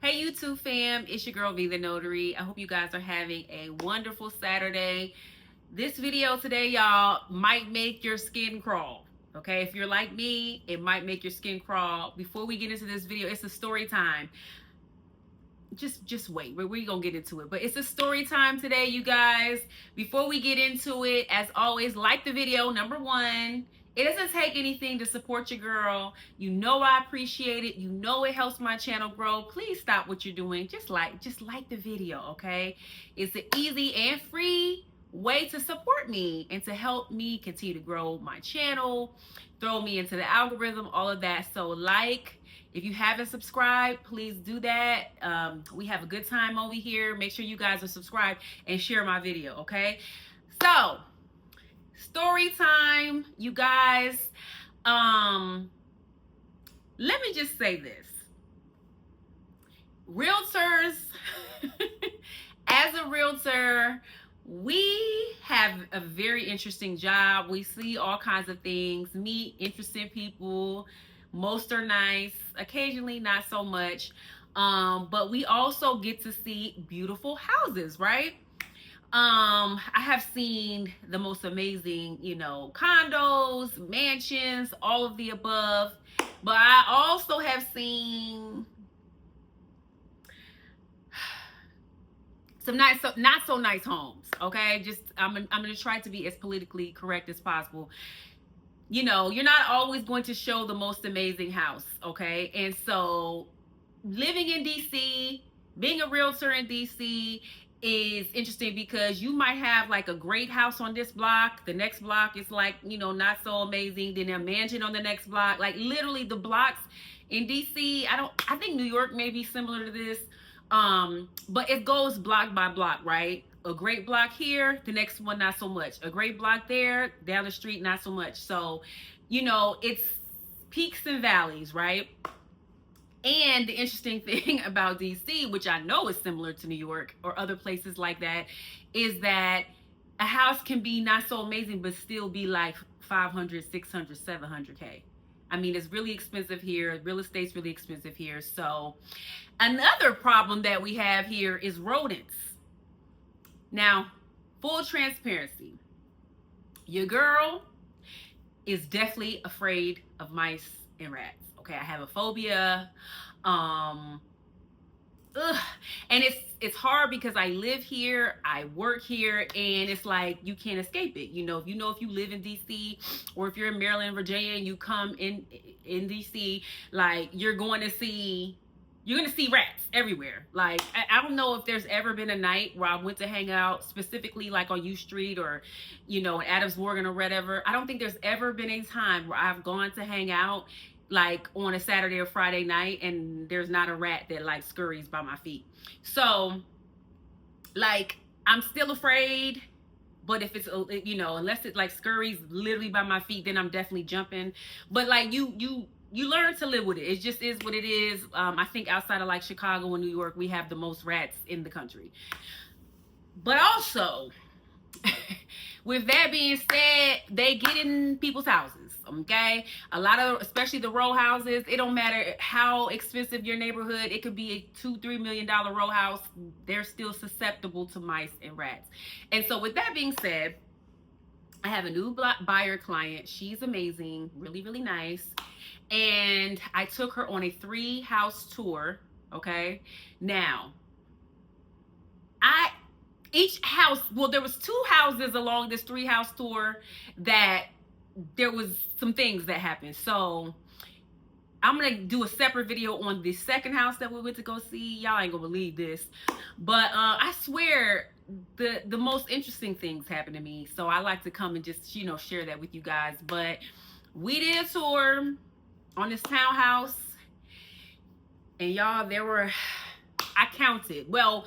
Hey YouTube fam, it's your girl V the Notary. I hope you guys are having a wonderful Saturday. This video today, y'all, might make your skin crawl. Okay, if you're like me, it might make your skin crawl. Before we get into this video, it's a story time. Just wait, we're gonna get into it, but it's a story time today, you guys. Before we get into it, as always, like the video. Number one, it doesn't take anything to support your girl. You know I appreciate it. You know it helps my channel grow. Please stop what you're doing. Just like the video, okay? It's an easy and free way to support me and to help me continue to grow my channel, throw me into the algorithm, all of that. So if you haven't subscribed, please do that. We have a good time over here. Make sure you guys are subscribed and share my video, okay? So, story time, you guys. Let me just say this. Realtors, as a realtor, we have a very interesting job. We see all kinds of things, meet interesting people. Most are nice, occasionally not so much. But we also get to see beautiful houses, right? I have seen the most amazing, condos, mansions, all of the above. But I also have seen some not so nice homes, okay? I'm gonna try to be as politically correct as possible. You're not always going to show the most amazing house, okay? And so living in DC, being a realtor in DC is interesting because you might have like a great house on this block. The next block is like, not so amazing. Then a mansion on the next block. Like literally the blocks in DC, I think New York may be similar to this. But it goes block by block, right? A great block here, the next one not so much. A great block there, down the street not so much. So, it's peaks and valleys, right? And the interesting thing about DC, which I know is similar to New York or other places like that, is that a house can be not so amazing but still be like 500, 600, 700K. I mean, it's really expensive here. Real estate's really expensive here. So another problem that we have here is rodents. Now, full transparency, your girl is definitely afraid of mice and rats. Okay, I have a phobia. And it's hard because I live here, I work here, and it's like you can't escape it. If you live in DC or if you're in Maryland, Virginia, and you come in DC, like you're going to see rats everywhere. Like I don't know if there's ever been a night where I went to hang out specifically like on U Street or in Adams Morgan or whatever. I don't think there's ever been a time where I've gone to hang out like on a Saturday or Friday night and there's not a rat that like scurries by my feet. So like I'm still afraid, but if it's unless it like scurries literally by my feet, then I'm definitely jumping. But like you learn to live with it. It just is what it is. I think outside of like Chicago and New York, we have the most rats in the country. But also, with that being said, they get in people's houses, okay? A lot of, especially the row houses, it don't matter how expensive your neighborhood, it could be a $2-3 million row house, they're still susceptible to mice and rats. And so with that being said, I have a new buyer client. She's amazing, really, really nice. And I took her on a 3-house tour, okay? Now, each house, well, there was 2 houses along this 3-house tour that there was some things that happened. So I'm going to do a separate video on the second house that we went to go see. Y'all ain't going to believe this. But I swear the most interesting things happened to me. So I like to come and just, share that with you guys. But we did a tour on this townhouse. And y'all, I counted. Well,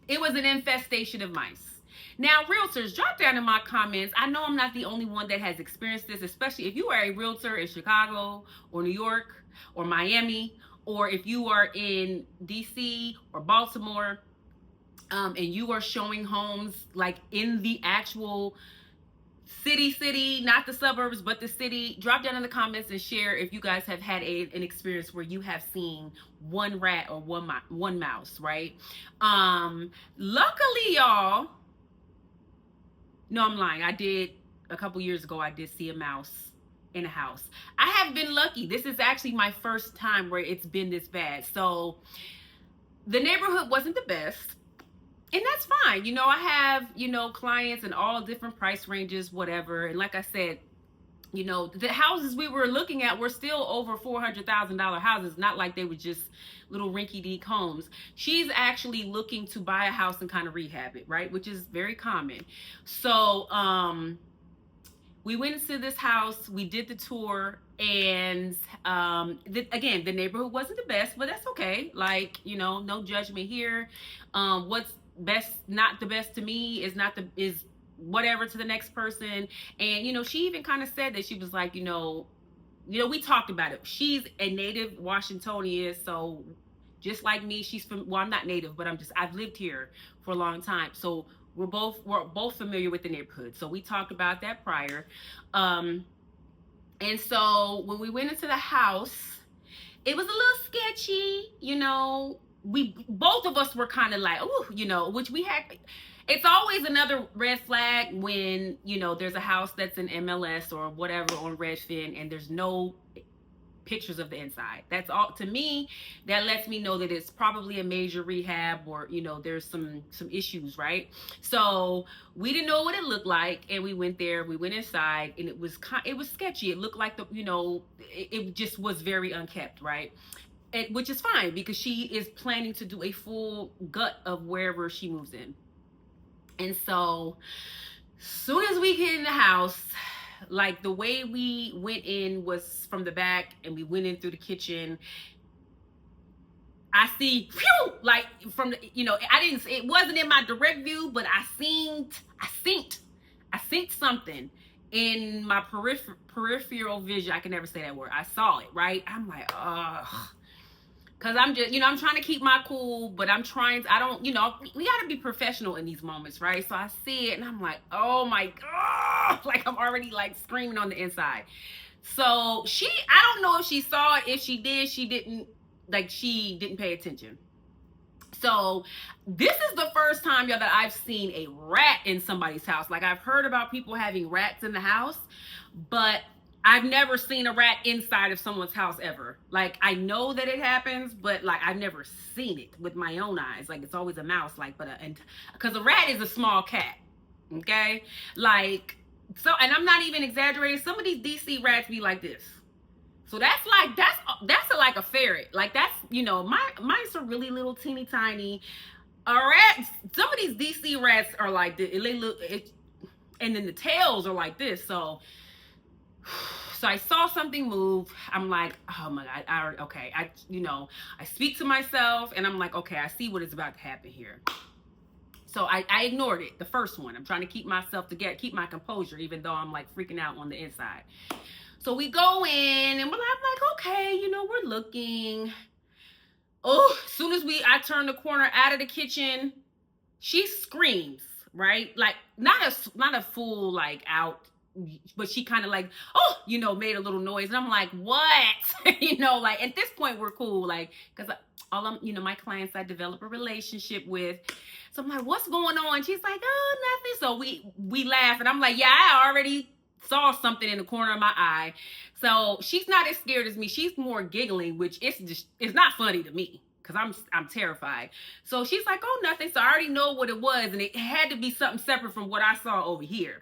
it was an infestation of mice. Now, realtors, drop down in my comments. I know I'm not the only one that has experienced this, especially if you are a realtor in Chicago or New York or Miami, or if you are in DC or Baltimore, and you are showing homes like in the actual city, not the suburbs, but the city. Drop down in the comments and share if you guys have had an experience where you have seen one rat or one mouse, right? Luckily, y'all, no, I'm lying. I did, a couple years ago, I did see a mouse in a house. I have been lucky. This is actually my first time where it's been this bad. So the neighborhood wasn't the best. And that's fine. You know, I have, you know, clients in all different price ranges, whatever. And like I said, you know, the houses we were looking at were still over $400,000 houses, not like they were just little rinky-dink homes. She's actually looking to buy a house and kind of rehab it, right? Which is very common. So, we went into this house, we did the tour, and again, the neighborhood wasn't the best, but that's okay. Like, you know, no judgment here. What's best, not the best to me, is whatever to the next person. And, you know, she even kind of said that. She was like, you know, we talked about it. She's a native Washingtonian, so just like me, she's from, well, I'm not native, but I've lived here for a long time. So we're both familiar with the neighborhood. So we talked about that prior. And so when we went into the house, it was a little sketchy, you know. Both of us were kind of like, oh, you know, which we had. It's always another red flag when, you know, there's a house that's in MLS or whatever on Redfin and there's no pictures of the inside. That's all. To me, that lets me know that it's probably a major rehab, or, you know, there's some issues, right? So we didn't know what it looked like, and we went there. We went inside, and it was sketchy. It looked like it just was very unkept, right? Which is fine because she is planning to do a full gut of wherever she moves in. And so soon as we get in the house, like the way we went in was from the back and we went in through the kitchen. I see, phew, like from the, you know, it wasn't in my direct view, but I synced something in my peripheral vision. I can never say that word. I saw it, right? I'm like, ugh. Cause I'm just, you know, I'm trying to keep my cool, but I don't, you know, we gotta be professional in these moments, right? So I see it and I'm like, oh my God, like I'm already like screaming on the inside. So I don't know if she saw it. If she did, she didn't pay attention. So this is the first time, y'all, that I've seen a rat in somebody's house. Like, I've heard about people having rats in the house, but I've never seen a rat inside of someone's house ever. Like, I know that it happens, but like I've never seen it with my own eyes. Like, it's always a mouse, like, because a rat is a small cat, okay? Like, so, and I'm not even exaggerating. Some of these DC rats be like this. So that's like a ferret. Like, that's, you know, mine's are really little, teeny tiny. A rat, some of these DC rats are like this. They look, and then the tails are like this. So I saw something move. I'm like, oh my God, okay. I speak to myself and I'm like, okay, I see what is about to happen here. So I ignored it, the first one. I'm trying to keep myself together, keep my composure, even though I'm like freaking out on the inside. So we go in and I'm like, okay, you know, we're looking. Oh, as soon as I turn the corner out of the kitchen, she screams, right? Like, not a full like out, but she kind of like, oh, you know, made a little noise. And I'm like, what? You know, like at this point we're cool. Like, cause you know, my clients I develop a relationship with. So I'm like, what's going on? She's like, oh, nothing. So we laugh and I'm like, yeah, I already saw something in the corner of my eye. So she's not as scared as me. She's more giggling, which it's not funny to me because I'm terrified. So she's like, oh, nothing. So I already know what it was, and it had to be something separate from what I saw over here.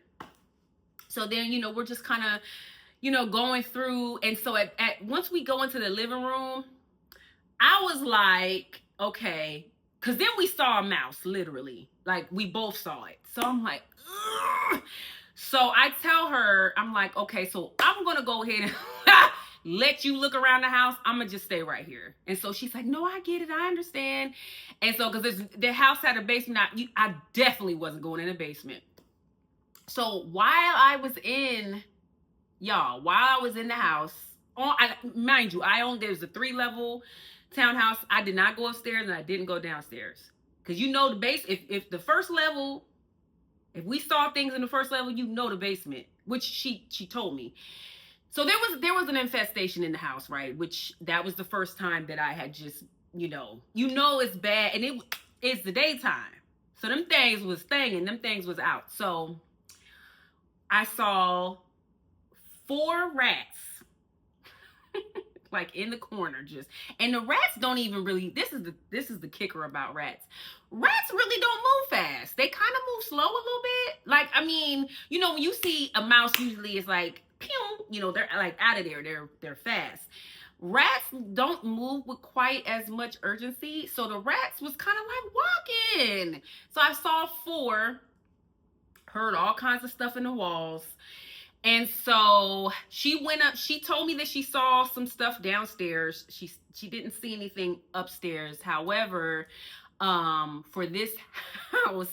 So then, you know, we're just kind of, you know, going through. And so once we go into the living room, I was like, okay, because then we saw a mouse, literally. Like, we both saw it. So I'm like, ugh. So I tell her, I'm like, okay, so I'm going to go ahead and let you look around the house. I'm going to just stay right here. And so she's like, no, I get it. I understand. And so, because the house had a basement, I definitely wasn't going in the basement. So while I was in the house, mind you, there's a 3-level townhouse. I did not go upstairs and I didn't go downstairs. Because you know the base, if the first level If we saw things in the first level, you know the basement, which she told me. So there was an infestation in the house, right? Which that was the first time that I had just, it's bad, and it's the daytime. So them things was thinging, them things was out. So I saw 4 rats like in the corner, just, and the rats don't even really, this is the kicker about rats. Rats really don't move fast. They kind of move slow a little bit. Like, I mean, when you see a mouse, usually it's like pew, they're like out of there. They're fast. Rats don't move with quite as much urgency. So the rats was kind of like walking. So I saw 4, heard all kinds of stuff in the walls. And so she went up. She told me that she saw some stuff downstairs. She didn't see anything upstairs. However, for this house,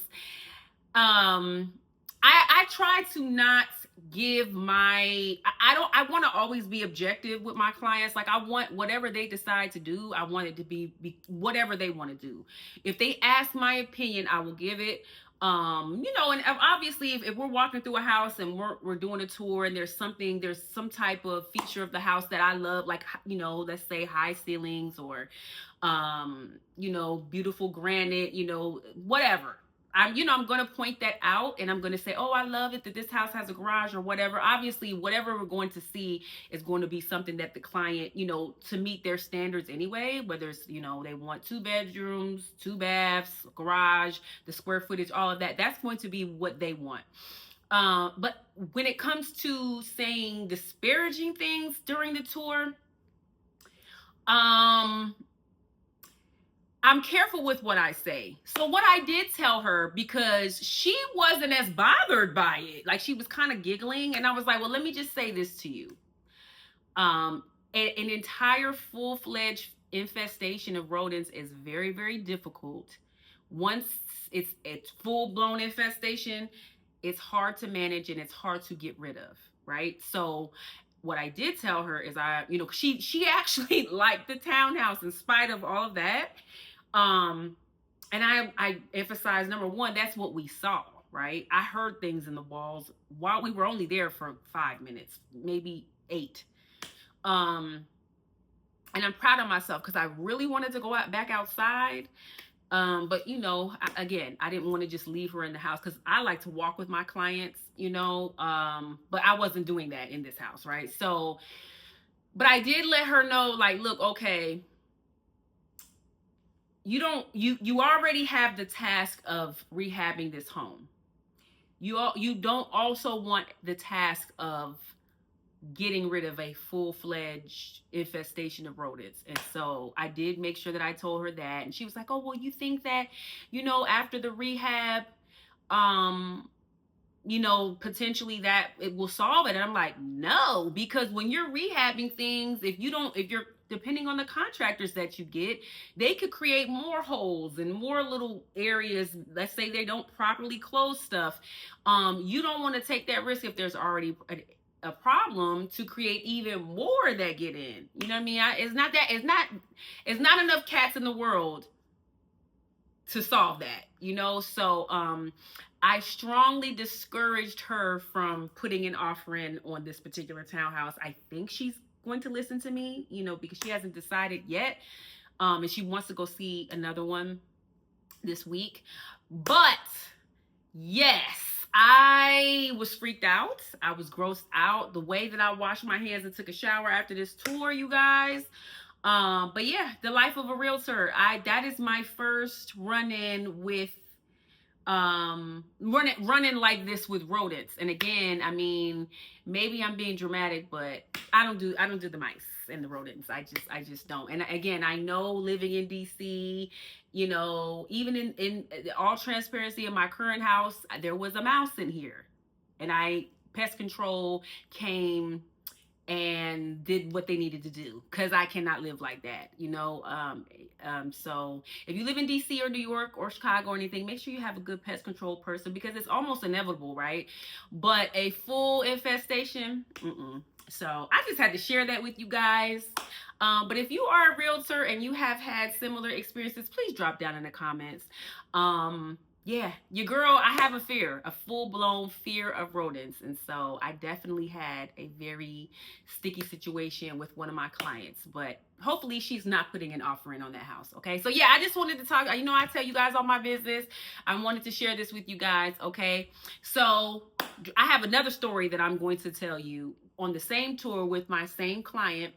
I try to not give my, I want to always be objective with my clients. Like, I want whatever they decide to do, I want it to be whatever they want to do. If they ask my opinion, I will give it. And obviously if we're walking through a house and we're doing a tour, and there's some type of feature of the house that I love, like, let's say high ceilings, or beautiful granite, whatever, I'm going to point that out, and I'm going to say, oh, I love it that this house has a garage or whatever. Obviously, whatever we're going to see is going to be something that the client, to meet their standards anyway, whether it's, they want 2 bedrooms, 2 baths, garage, the square footage, all of that. That's going to be what they want. But when it comes to saying disparaging things during the tour, I'm careful with what I say. So what I did tell her, because she wasn't as bothered by it, like she was kind of giggling, and I was like, well, let me just say this to you. An entire full-fledged infestation of rodents is very, very difficult. Once it's full-blown infestation, it's hard to manage and it's hard to get rid of, right? So what I did tell her is she actually liked the townhouse in spite of all of that. And I emphasize, number one, that's what we saw, right? I heard things in the walls while we were only there for 5 minutes, maybe 8. And I'm proud of myself because I really wanted to go back outside. But again, I didn't want to just leave her in the house because I like to walk with my clients, but I wasn't doing that in this house, right? So, but I did let her know, like, look, okay, you already have the task of rehabbing this home. You don't also want the task of getting rid of a full-fledged infestation of rodents. And so I did make sure that I told her that, and she was like, oh, well, you think that after the rehab, potentially that it will solve it? And I'm like, no, because when you're rehabbing things, if you're depending on the contractors that you get, they could create more holes and more little areas. Let's say they don't properly close stuff. You don't want to take that risk if there's already a problem to create even more that get in. You know what I mean? It's not enough cats in the world to solve that, so I strongly discouraged her from putting an offer in on this particular townhouse. I think she's going to listen to me, because she hasn't decided yet, and she wants to go see another one this week. But yes, I was freaked out. I was grossed out the way that I washed my hands and took a shower after this tour, you guys. But yeah, the life of a realtor. That is my first run-in with running like this with rodents. And again, I mean, maybe I'm being dramatic, but I don't do the mice and the rodents. I just don't. And again, I know living in DC, even in all transparency, in my current house, there was a mouse in here, and pest control came and did what they needed to do, because I cannot live like that, so if you live in DC or New York or Chicago or anything, make sure you have a good pest control person, because it's almost inevitable, right? But a full infestation, So I just had to share that with you guys. But if you are a realtor and you have had similar experiences, please drop down in the comments. yeah, your girl, I have a full-blown fear of rodents. And so I definitely had a very sticky situation with one of my clients, but hopefully she's not putting an offer in on that house. Okay. So yeah, I just wanted to talk, I tell you guys all my business. I wanted to share this with you guys. Okay. So I have another story that I'm going to tell you on the same tour with my same client.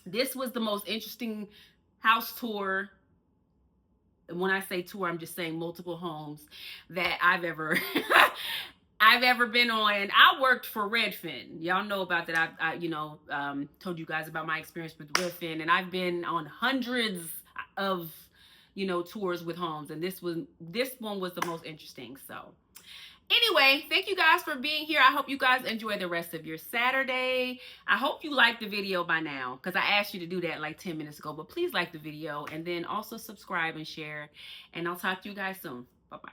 This was the most interesting house tour. When I say tour, I'm just saying multiple homes that I've ever I've ever been on. And I worked for Redfin. Y'all know about that. Told you guys about my experience with Redfin, and I've been on hundreds of tours with homes, and this one was the most interesting. So anyway, thank you guys for being here. I hope you guys enjoy the rest of your Saturday. I hope you liked the video by now, because I asked you to do that like 10 minutes ago. But please like the video, and then also subscribe and share. And I'll talk to you guys soon. Bye-bye.